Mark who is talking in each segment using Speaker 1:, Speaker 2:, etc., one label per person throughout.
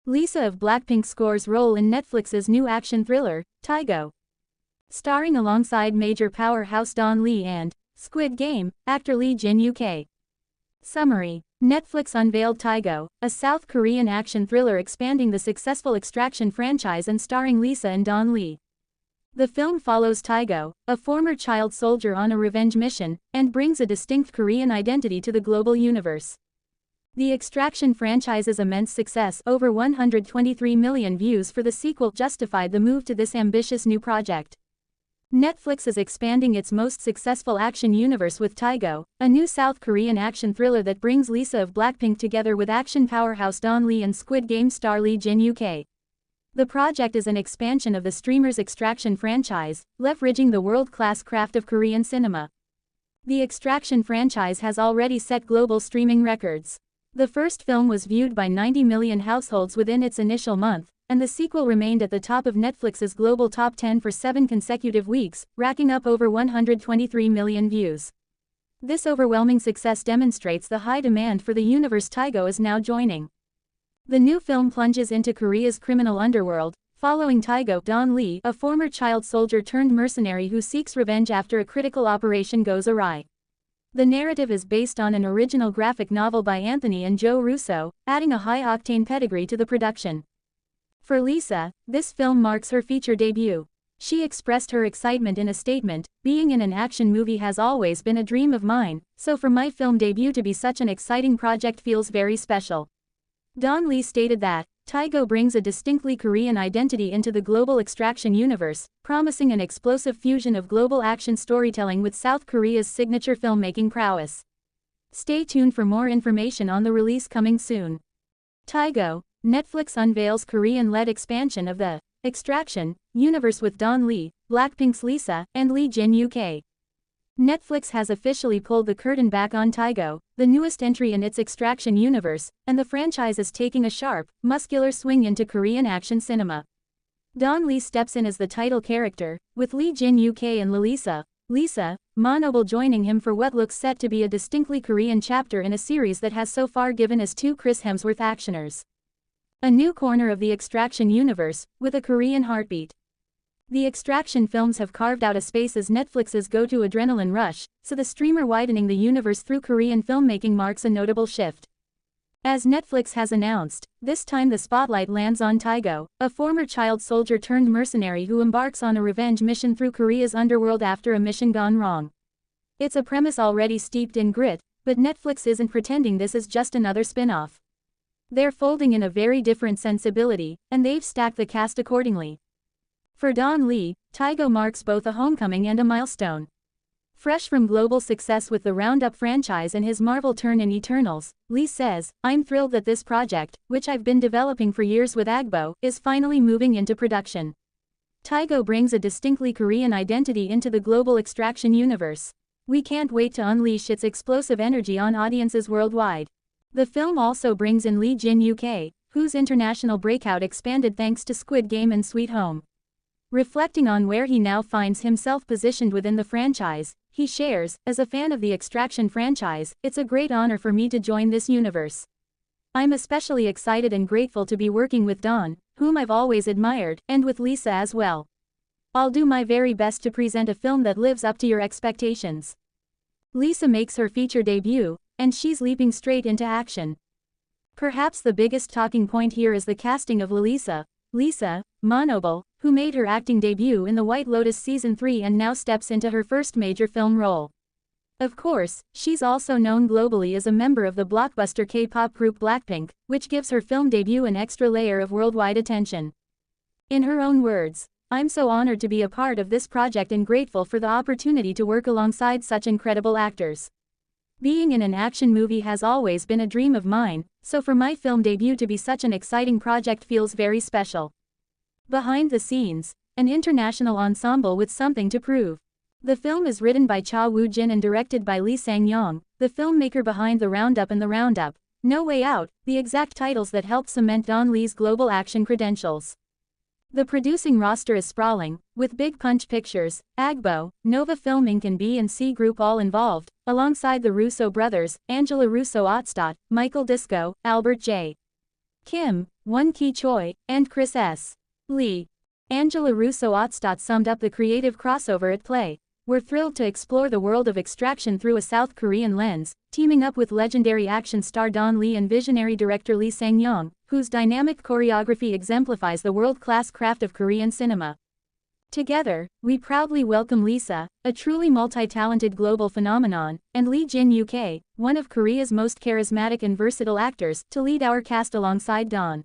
Speaker 1: Lisa of Blackpink scores role in Netflix's new action thriller, Tygo. Starring alongside major powerhouse Don Lee and Squid Game actor Lee Jin-uk. Summary: Netflix unveiled Tygo, a South Korean action thriller expanding the successful Extraction franchise and starring Lisa and Don Lee. The film follows Tygo, a former child soldier on a revenge mission, and brings a distinct Korean identity to the global universe. The Extraction franchise's immense success, over 123 million views for the sequel, justified the move to this ambitious new project. Netflix is expanding its most successful action universe with Tygo, a new South Korean action thriller that brings Lisa of Blackpink together with action powerhouse Don Lee and Squid Game star Lee Jin-uk. The project is an expansion of the streamer's Extraction franchise, leveraging the world-class craft of Korean cinema. The Extraction franchise has already set global streaming records. The first film was viewed by 90 million households within its initial month, and the sequel remained at the top of Netflix's global top 10 for 7 consecutive weeks, racking up over 123 million views. This overwhelming success demonstrates the high demand for the universe Tygo is now joining. The new film plunges into Korea's criminal underworld, following Tygo, Don Lee, a former child soldier turned mercenary who seeks revenge after a critical operation goes awry. The narrative is based on an original graphic novel by Anthony and Joe Russo, adding a high-octane pedigree to the production. For Lisa, this film marks her feature debut. She expressed her excitement in a statement: "Being in an action movie has always been a dream of mine, so for my film debut to be such an exciting project feels very special." Don Lee stated that Tygo brings a distinctly Korean identity into the global Extraction universe, promising an explosive fusion of global action storytelling with South Korea's signature filmmaking prowess. Stay tuned for more information on the release coming soon. Tygo, Netflix unveils Korean-led expansion of the Extraction universe with Don Lee, Blackpink's Lisa, and Lee Jin-uk. Netflix has officially pulled the curtain back on Tygo, the newest entry in its Extraction universe, and the franchise is taking a sharp, muscular swing into Korean action cinema. Don Lee steps in as the title character, with Lee Jin-uk and Lalisa, Manobal joining him for what looks set to be a distinctly Korean chapter in a series that has so far given us 2 Chris Hemsworth actioners. A new corner of the Extraction universe, with a Korean heartbeat. The Extraction films have carved out a space as Netflix's go-to adrenaline rush, so the streamer widening the universe through Korean filmmaking marks a notable shift. As Netflix has announced, this time the spotlight lands on Tygo, a former child soldier turned mercenary who embarks on a revenge mission through Korea's underworld after a mission gone wrong. It's a premise already steeped in grit, but Netflix isn't pretending this is just another spin-off. They're folding in a very different sensibility, and they've stacked the cast accordingly. For Don Lee, Tygo marks both a homecoming and a milestone. Fresh from global success with the Roundup franchise and his Marvel turn in Eternals, Lee says, "I'm thrilled that this project, which I've been developing for years with Agbo, is finally moving into production." Tygo brings a distinctly Korean identity into the global Extraction universe. "We can't wait to unleash its explosive energy on audiences worldwide." The film also brings in Lee Jin-uk, whose international breakout expanded thanks to Squid Game and Sweet Home. Reflecting on where he now finds himself positioned within the franchise, he shares, "As a fan of the Extraction franchise, it's a great honor for me to join this universe. I'm especially excited and grateful to be working with Don, whom I've always admired, and with Lisa as well. I'll do my very best to present a film that lives up to your expectations." Lisa makes her feature debut, and she's leaping straight into action. Perhaps the biggest talking point here is the casting of Lalisa, Manobal, who made her acting debut in The White Lotus Season 3 and now steps into her first major film role. Of course, she's also known globally as a member of the blockbuster K-pop group Blackpink, which gives her film debut an extra layer of worldwide attention. In her own words, "I'm so honored to be a part of this project and grateful for the opportunity to work alongside such incredible actors. Being in an action movie has always been a dream of mine, so for my film debut to be such an exciting project feels very special." Behind the scenes, an international ensemble with something to prove. The film is written by Cha Woo-jin and directed by Lee Sang-yong, the filmmaker behind The Roundup and The Roundup, No Way Out, the exact titles that helped cement Don Lee's global action credentials. The producing roster is sprawling, with Big Punch Pictures, Agbo, Nova Film Inc. and B&C Group all involved, alongside the Russo brothers, Angela Russo-Otstadt, Michael Disco, Albert J. Kim, Won Ki Choi, and Chris S. Lee. Angela Russo-Otstadt summed up the creative crossover at play. We're thrilled to explore the world of extraction through a South Korean lens, teaming up with legendary action star Don Lee and visionary director Lee Sang-yong, whose dynamic choreography exemplifies the world-class craft of Korean cinema. Together, we proudly welcome Lalisa, a truly multi-talented global phenomenon, and Lee Jin-uk, one of Korea's most charismatic and versatile actors, to lead our cast alongside Don.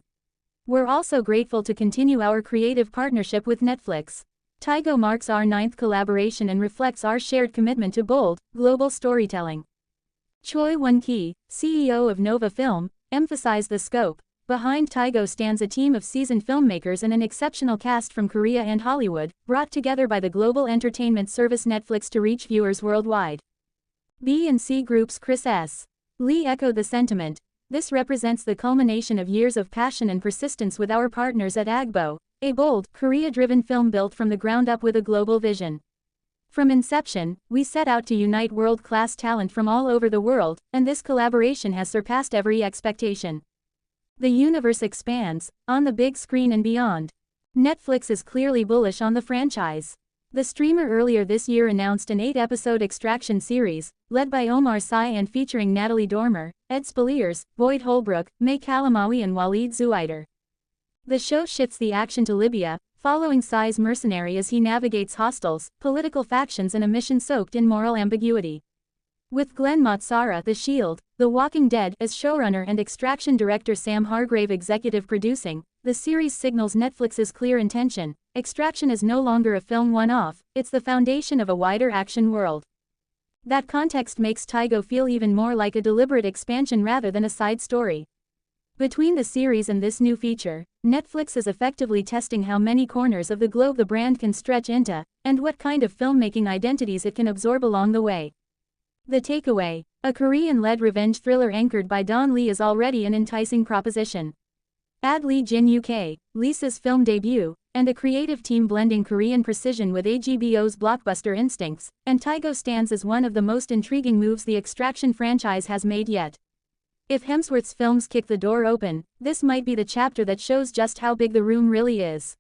Speaker 1: We're also grateful to continue our creative partnership with Netflix. Tygo marks our 9th collaboration and reflects our shared commitment to bold, global storytelling. Choi Won-ki, CEO of Nova Film, emphasized the scope. Behind Tygo stands a team of seasoned filmmakers and an exceptional cast from Korea and Hollywood, brought together by the global entertainment service Netflix to reach viewers worldwide. B&C Group's Chris S. Lee echoed the sentiment. This represents the culmination of years of passion and persistence with our partners at Agbo, a bold, Korea-driven film built from the ground up with a global vision. From inception, we set out to unite world-class talent from all over the world, and this collaboration has surpassed every expectation. The universe expands, on the big screen and beyond. Netflix is clearly bullish on the franchise. The streamer earlier this year announced an 8-episode Extraction series, led by Omar Sy and featuring Natalie Dormer, Ed Speleers, Boyd Holbrook, May Kalamawi and Waleed Zuider. The show shifts the action to Libya, following Sy's mercenary as he navigates hostiles, political factions and a mission soaked in moral ambiguity. With Glenn Motsara, The Shield, The Walking Dead as showrunner and Extraction director Sam Hargrave executive producing, the series signals Netflix's clear intention. Extraction is no longer a film one-off, it's the foundation of a wider action world. That context makes Tygo feel even more like a deliberate expansion rather than a side story. Between the series and this new feature, Netflix is effectively testing how many corners of the globe the brand can stretch into, and what kind of filmmaking identities it can absorb along the way. The takeaway: a Korean-led revenge thriller anchored by Don Lee is already an enticing proposition. Add Lee Jin-uk, Lisa's film debut, and a creative team blending Korean precision with AGBO's blockbuster instincts, and Tygo stands as one of the most intriguing moves the Extraction franchise has made yet. If Hemsworth's films kick the door open, this might be the chapter that shows just how big the room really is.